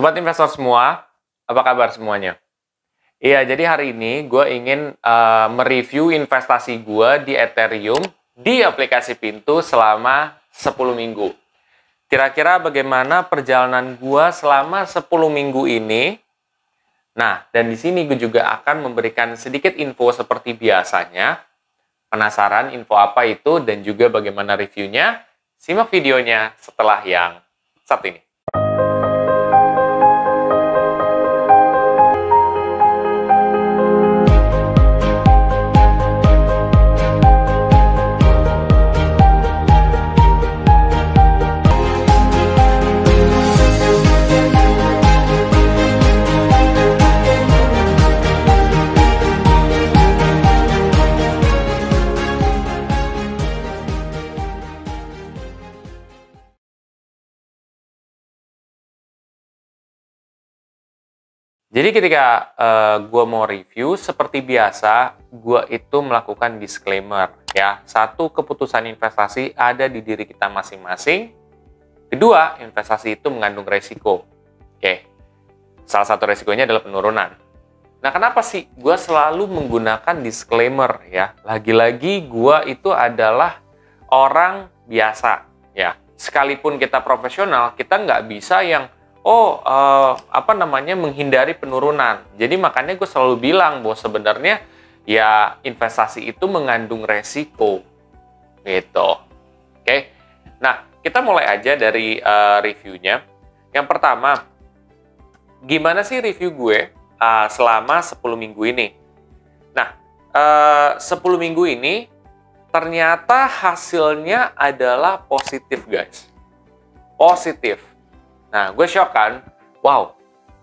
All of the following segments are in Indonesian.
Sobat investor semua, apa kabar semuanya? Iya, jadi hari ini gue ingin mereview investasi gue di Ethereum di aplikasi Pintu selama 10 minggu. Kira-kira bagaimana perjalanan gue selama 10 minggu ini? Nah, dan di sini gue juga akan memberikan sedikit info seperti biasanya. Penasaran info apa itu dan juga bagaimana reviewnya? Simak videonya setelah yang satu ini. Jadi ketika gue mau review, seperti biasa, gue itu melakukan disclaimer. Ya, satu, keputusan investasi ada di diri kita masing-masing. Kedua, investasi itu mengandung resiko. Oke, salah satu resikonya adalah penurunan. Nah, kenapa sih gue selalu menggunakan disclaimer? Ya, lagi-lagi gue itu adalah orang biasa. Ya, sekalipun kita profesional, kita nggak bisa yang menghindari penurunan. Jadi makanya gue selalu bilang bahwa sebenarnya ya investasi itu mengandung resiko gitu. Oke. Nah, kita mulai aja dari reviewnya. Yang pertama, gimana sih review gue selama 10 minggu ini? Nah, 10 minggu ini ternyata hasilnya adalah positif, guys. Positif. Nah, gue shock kan, wow,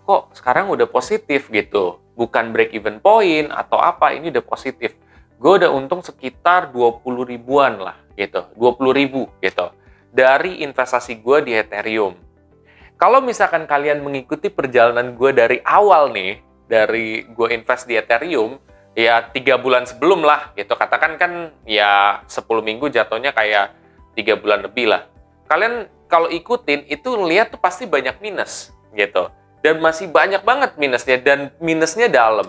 kok sekarang udah positif gitu. Bukan break even point atau apa, ini udah positif. Gue udah untung sekitar 20 ribuan lah gitu, 20 ribu gitu. Dari investasi gue di Ethereum. Kalau misalkan kalian mengikuti perjalanan gue dari awal nih, dari gue invest di Ethereum, ya 3 bulan sebelum lah gitu. Katakan kan ya 10 minggu jatuhnya kayak 3 bulan lebih lah. Kalian kalau ikutin itu lihat tuh pasti banyak minus gitu. Dan masih banyak banget minusnya dan minusnya dalam.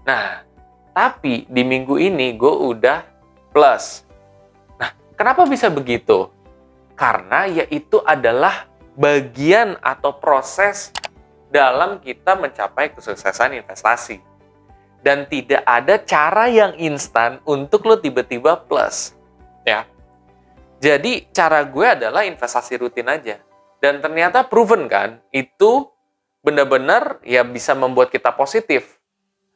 Nah, tapi di minggu ini gue udah plus. Nah, kenapa bisa begitu? Karena ya itu adalah bagian atau proses dalam kita mencapai kesuksesan investasi. Dan tidak ada cara yang instan untuk lo tiba-tiba plus. Ya. Jadi, cara gue adalah investasi rutin aja. Dan ternyata proven kan, itu benar-benar ya bisa membuat kita positif.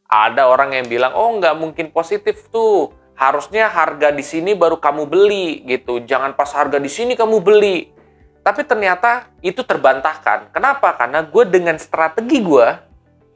Ada orang yang bilang, oh nggak mungkin positif tuh. Harusnya harga di sini baru kamu beli gitu. Jangan pas harga di sini kamu beli. Tapi ternyata itu terbantahkan. Kenapa? Karena gue dengan strategi gue,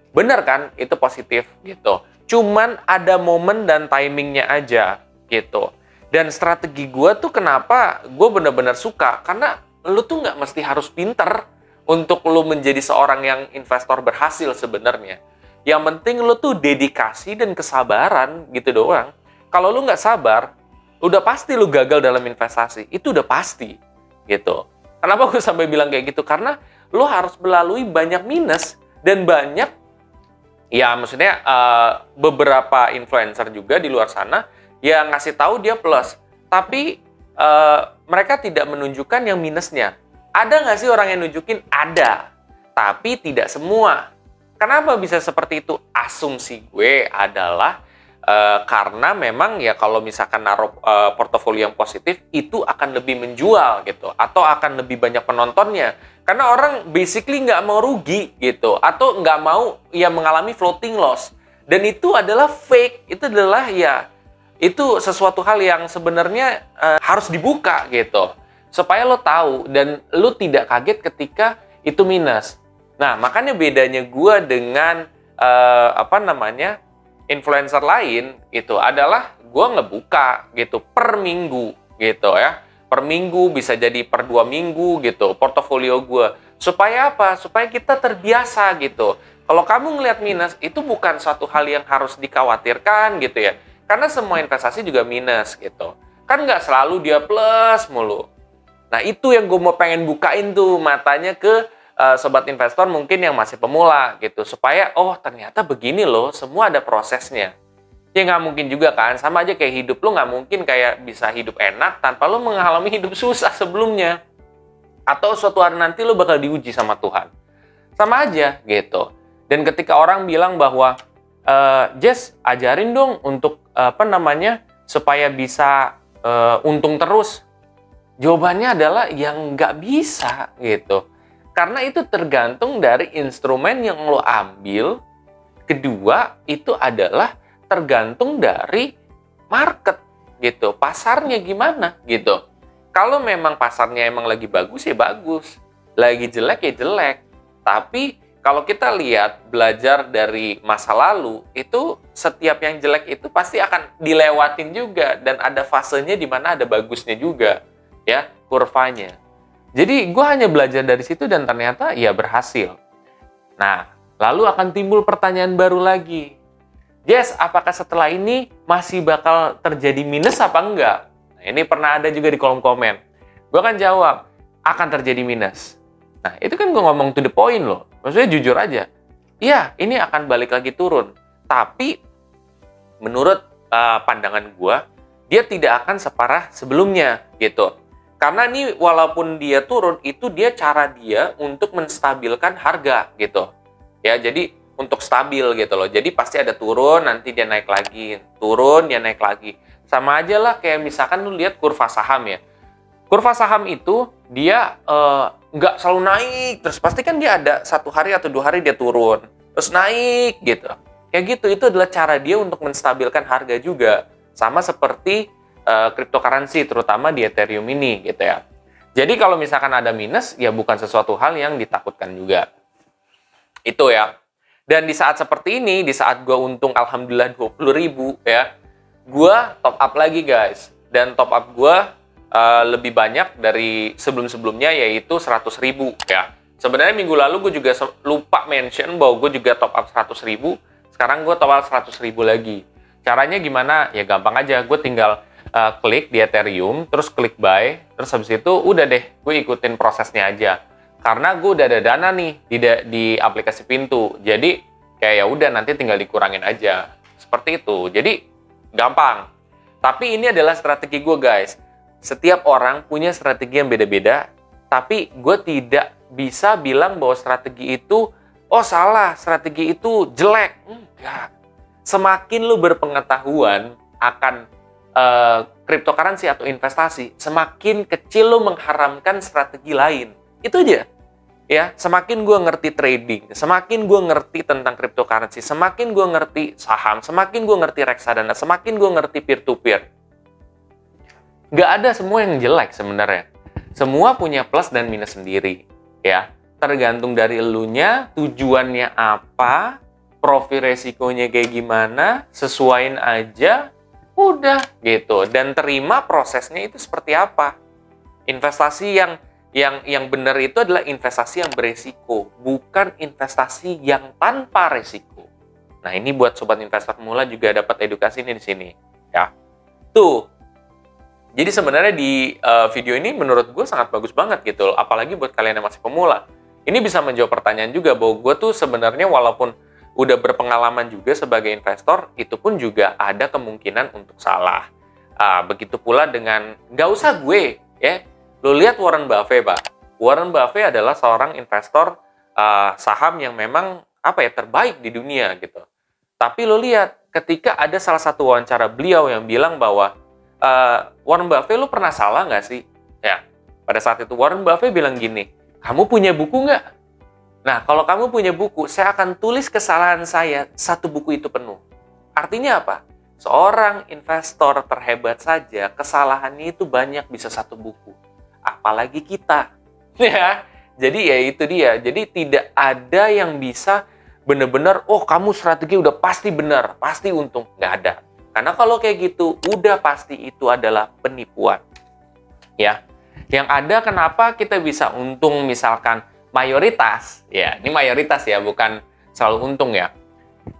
benar kan, itu positif gitu. Cuman ada momen dan timingnya aja gitu. Dan strategi gue tuh kenapa gue benar-benar suka. Karena lu tuh nggak mesti harus pinter untuk lu menjadi seorang yang investor berhasil sebenarnya. Yang penting lu tuh dedikasi dan kesabaran gitu doang. Kalau lu nggak sabar, udah pasti lu gagal dalam investasi. Itu udah pasti gitu. Kenapa gue sampai bilang kayak gitu? Karena lu harus melalui banyak minus dan banyak, ya maksudnya beberapa influencer juga di luar sana yang ngasih tahu dia plus, tapi mereka tidak menunjukkan yang minusnya. Ada nggak sih orang yang nunjukin? Ada, tapi tidak semua. Kenapa bisa seperti itu? Asumsi gue adalah karena memang ya kalau misalkan naruh portofolio yang positif, itu akan lebih menjual gitu, atau akan lebih banyak penontonnya. Karena orang basically nggak mau rugi gitu, atau nggak mau ya mengalami floating loss. Dan itu adalah fake, itu adalah ya itu sesuatu hal yang sebenarnya harus dibuka gitu. Supaya lo tahu dan lo tidak kaget ketika itu minus. Nah, makanya bedanya gue dengan influencer lain itu adalah gue ngebuka gitu per minggu gitu ya. Per minggu, bisa jadi per 2 minggu gitu portofolio gue. Supaya apa? Supaya kita terbiasa gitu. Kalau kamu ngelihat minus, itu bukan suatu hal yang harus dikhawatirkan gitu ya. Karena semua investasi juga minus gitu. Kan nggak selalu dia plus mulu. Nah, itu yang gue mau pengen bukain tuh matanya ke sobat investor mungkin yang masih pemula gitu, supaya oh ternyata begini loh, semua ada prosesnya. Ya nggak mungkin juga kan, sama aja kayak hidup lu nggak mungkin kayak bisa hidup enak tanpa lu mengalami hidup susah sebelumnya. Atau suatu hari nanti lu bakal diuji sama Tuhan. Sama aja gitu. Dan ketika orang bilang bahwa Jess, ajarin dong untuk supaya bisa untung terus. Jawabannya adalah yang nggak bisa gitu. Karena itu tergantung dari instrumen yang lo ambil. Kedua, itu adalah tergantung dari market gitu. Pasarnya gimana gitu. Kalau memang pasarnya emang lagi bagus ya bagus. Lagi jelek ya jelek. Tapi kalau kita lihat belajar dari masa lalu, itu setiap yang jelek itu pasti akan dilewatin juga. Dan ada fasenya di mana ada bagusnya juga. Ya, kurvanya. Jadi gue hanya belajar dari situ dan ternyata ya berhasil. Nah, lalu akan timbul pertanyaan baru lagi. Jess, apakah setelah ini masih bakal terjadi minus apa enggak? Nah, ini pernah ada juga di kolom komen. Gue akan jawab, akan terjadi minus. Nah, itu kan gue ngomong to the point loh. Maksudnya jujur aja. Iya, ini akan balik lagi turun. Tapi, menurut pandangan gue, dia tidak akan separah sebelumnya gitu. Karena ini walaupun dia turun, itu dia cara dia untuk menstabilkan harga gitu. Ya, jadi untuk stabil gitu loh. Jadi pasti ada turun, nanti dia naik lagi. Turun, dia naik lagi. Sama aja lah kayak misalkan lu lihat kurva saham ya. Kurva saham itu dia nggak selalu naik. Terus pasti kan dia ada 1 hari atau 2 hari dia turun. Terus naik gitu. Kayak gitu, itu adalah cara dia untuk menstabilkan harga juga. Sama seperti cryptocurrency, terutama di Ethereum ini gitu ya. Jadi kalau misalkan ada minus, ya bukan sesuatu hal yang ditakutkan juga. Itu ya. Dan di saat seperti ini, di saat gue untung alhamdulillah 20.000 ya, gue top up lagi guys. Dan top up gue lebih banyak dari sebelum-sebelumnya, yaitu 100.000 ya. Sebenarnya minggu lalu gue juga lupa mention bahwa gue juga top up 100.000. Sekarang gue top up 100.000 lagi. Caranya gimana? Ya gampang aja, gue tinggal klik di Ethereum, terus klik buy, terus habis itu udah deh, gue ikutin prosesnya aja. Karena gue udah ada dana nih di aplikasi Pintu, jadi kayak ya udah nanti tinggal dikurangin aja, seperti itu. Jadi gampang. Tapi ini adalah strategi gue guys. Setiap orang punya strategi yang beda-beda, tapi gue tidak bisa bilang bahwa strategi itu oh salah, strategi itu jelek. Enggak. Semakin lu berpengetahuan akan cryptocurrency atau investasi, semakin kecil lo mengharamkan strategi lain. Itu aja. Ya, semakin gue ngerti trading, semakin gue ngerti tentang cryptocurrency, semakin gue ngerti saham, semakin gue ngerti reksadana, semakin gue ngerti peer-to-peer. Nggak ada semua yang jelek sebenarnya. Semua punya plus dan minus sendiri. Ya, tergantung dari elunya, tujuannya apa, profil resikonya kayak gimana, sesuaiin aja. Udah gitu, dan terima prosesnya itu seperti apa. Investasi yang benar itu adalah investasi yang beresiko, bukan investasi yang tanpa resiko. Nah, ini buat sobat investor pemula juga dapat edukasi ini di sini, ya. Tuh. Jadi sebenarnya di video ini menurut gue sangat bagus banget gitu, apalagi buat kalian yang masih pemula. Ini bisa menjawab pertanyaan juga bahwa gue tuh sebenarnya walaupun udah berpengalaman juga sebagai investor, itu pun juga ada kemungkinan untuk salah. Begitu pula dengan, nggak usah gue, ya. Lo lihat Warren Buffett, Pak. Warren Buffett adalah seorang investor saham yang memang terbaik di dunia gitu. Tapi lo lihat, ketika ada salah satu wawancara beliau yang bilang bahwa Warren Buffett, lo pernah salah nggak sih? Ya, pada saat itu Warren Buffett bilang gini, kamu punya buku nggak? Nah, kalau kamu punya buku, saya akan tulis kesalahan saya, 1 buku itu penuh. Artinya apa? Seorang investor terhebat saja, kesalahannya itu banyak, bisa 1 buku. Apalagi kita. Ya, jadi ya itu dia. Jadi tidak ada yang bisa benar-benar, oh kamu strategi udah pasti benar, pasti untung. Nggak ada. Karena kalau kayak gitu, udah pasti itu adalah penipuan. Ya, yang ada kenapa kita bisa untung misalkan mayoritas, ya ini mayoritas ya, bukan selalu untung ya.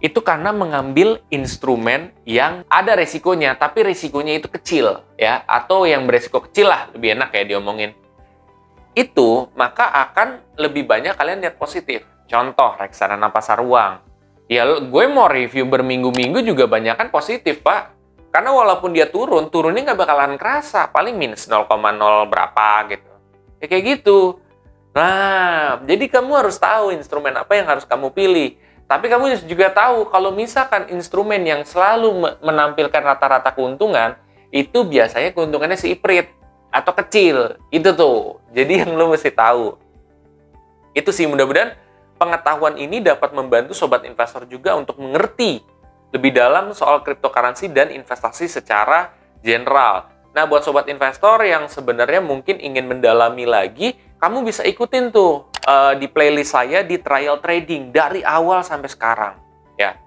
Itu karena mengambil instrumen yang ada resikonya, tapi resikonya itu kecil ya, atau yang beresiko kecil lah, lebih enak ya diomongin. itu, maka akan lebih banyak kalian lihat positif. Contoh, reksadana pasar uang. Ya, gue mau review berminggu-minggu juga banyak kan positif, Pak. Karena walaupun dia turunnya nggak bakalan kerasa. Paling minus 0,0 berapa gitu. Ya kayak gitu. Nah, jadi kamu harus tahu instrumen apa yang harus kamu pilih. Tapi kamu juga tahu kalau misalkan instrumen yang selalu menampilkan rata-rata keuntungan, itu biasanya keuntungannya seiprit atau kecil. Itu tuh. Jadi yang lo mesti tahu. Itu sih, mudah-mudahan pengetahuan ini dapat membantu sobat investor juga untuk mengerti lebih dalam soal cryptocurrency dan investasi secara general. Nah, buat sobat investor yang sebenarnya mungkin ingin mendalami lagi, kamu bisa ikutin tuh di playlist saya di trial trading dari awal sampai sekarang. Ya,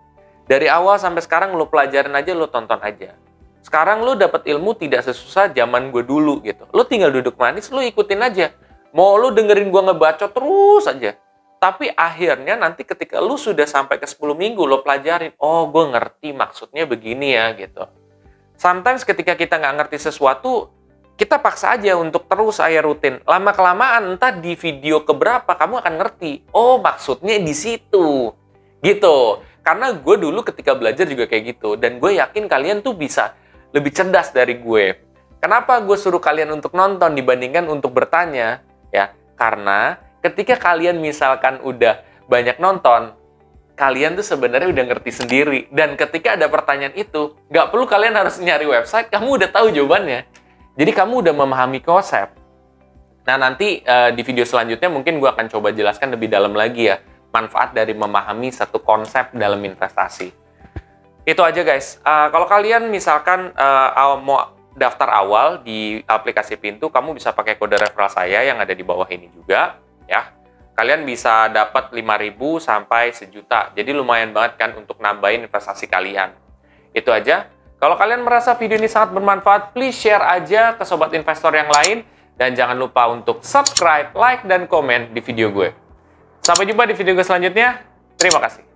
dari awal sampai sekarang lo pelajarin aja, lo tonton aja. Sekarang lo dapat ilmu tidak sesusah zaman gue dulu gitu. Lo tinggal duduk manis, lo ikutin aja. Mau lo dengerin gue ngebacot terus aja. Tapi akhirnya nanti ketika lo sudah sampai ke 10 minggu, lo pelajarin, oh gue ngerti maksudnya begini ya gitu. Sometimes ketika kita nggak ngerti sesuatu, kita paksa aja untuk terus rutin. Lama-kelamaan, entah di video keberapa, kamu akan ngerti. Oh, maksudnya di situ. Gitu. Karena gue dulu ketika belajar juga kayak gitu. Dan gue yakin kalian tuh bisa lebih cerdas dari gue. Kenapa gue suruh kalian untuk nonton dibandingkan untuk bertanya? Ya, karena ketika kalian misalkan udah banyak nonton, kalian tuh sebenarnya udah ngerti sendiri. Dan ketika ada pertanyaan itu, nggak perlu kalian harus nyari website, kamu udah tahu jawabannya. Jadi kamu udah memahami konsep. Nah, nanti di video selanjutnya mungkin gue akan coba jelaskan lebih dalam lagi ya, manfaat dari memahami satu konsep dalam investasi. Itu aja guys. Kalau kalian misalkan mau daftar awal di aplikasi Pintu, kamu bisa pakai kode referral saya yang ada di bawah ini juga. Ya, kalian bisa dapat 5.000 sampai 1 juta. Jadi lumayan banget kan untuk nambahin investasi kalian. Itu aja. Kalau kalian merasa video ini sangat bermanfaat, please share aja ke sobat investor yang lain. Dan jangan lupa untuk subscribe, like, dan komen di video gue. Sampai jumpa di video gue selanjutnya. Terima kasih.